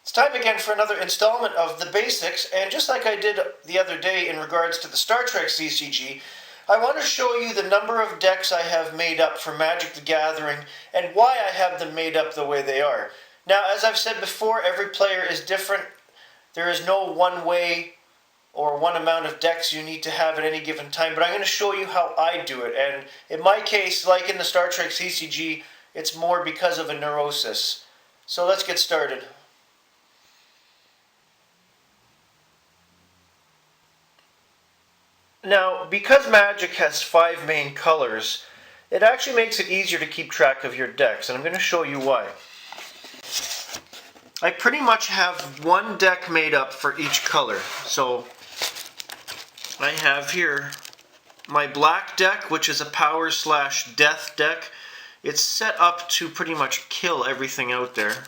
It's time again for another installment of the basics, and just like I did the other day in regards to the Star Trek CCG, I want to show you the number of decks I have made up for Magic the Gathering and why I have them made up the way they are. Now, as I've said before, every player is different. There is no one way or one amount of decks you need to have at any given time, but I'm going to show you how I do it. And in my case, like in the Star Trek CCG, it's more because of a neurosis. So let's get started. Now, because Magic has 5 main colors, it actually makes it easier to keep track of your decks, and I'm going to show you why. I pretty much have one deck made up for each color. So I have here my black deck, which is a power/death deck. It's set up to pretty much kill everything out there.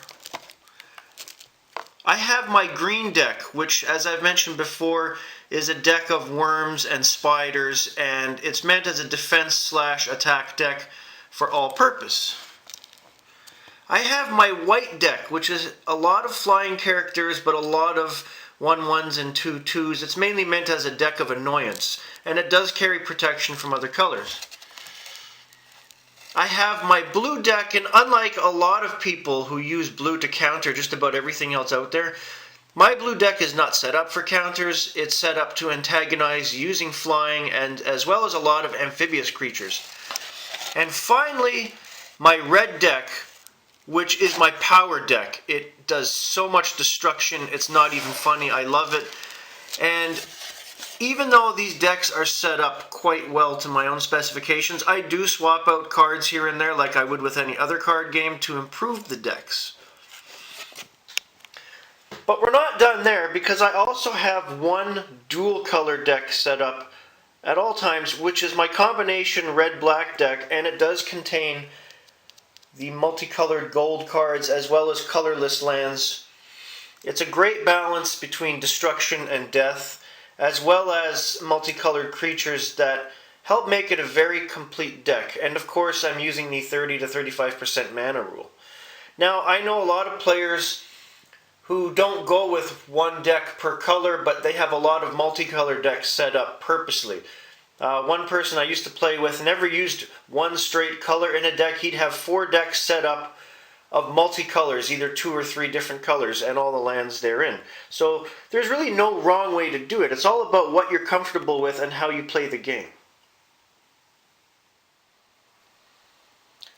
I have my green deck, which, as I've mentioned before, is a deck of worms and spiders, and it's meant as a defense/attack deck for all purpose. I have my white deck, which is a lot of flying characters, but a lot of 1/1s and 2/2s. It's mainly meant as a deck of annoyance, and it does carry protection from other colors. I have my blue deck, and unlike a lot of people who use blue to counter just about everything else out there, my blue deck is not set up for counters. It's set up to antagonize using flying, and as well as a lot of amphibious creatures. And finally, my red deck, which is my power deck. It does so much destruction, it's not even funny. I love it. And even though these decks are set up quite well to my own specifications, I do swap out cards here and there like I would with any other card game to improve the decks. But we're not done there, because I also have one dual color deck set up at all times, which is my combination red-black deck, and it does contain the multicolored gold cards as well as colorless lands. It's a great balance between destruction and death, as well as multicolored creatures that help make it a very complete deck. And of course, I'm using the 30 to 35% mana rule. Now, I know a lot of players who don't go with one deck per color, but they have a lot of multicolored decks set up purposely. One person I used to play with never used one straight color in a deck. He'd have 4 decks set up of multicolors, either 2 or 3 different colors, and all the lands therein. So there's really no wrong way to do it. It's all about what you're comfortable with and how you play the game.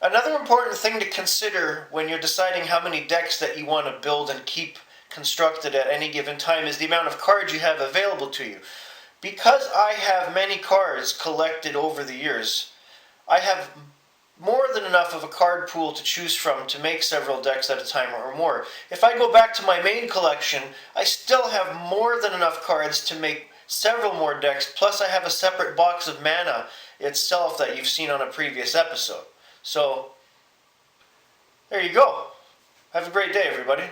Another important thing to consider when you're deciding how many decks that you want to build and keep constructed at any given time is the amount of cards you have available to you. Because I have many cards collected over the years, I have more than enough of a card pool to choose from to make several decks at a time or more. If I go back to my main collection, I still have more than enough cards to make several more decks, plus I have a separate box of mana itself that you've seen on a previous episode. So, there you go. Have a great day, everybody.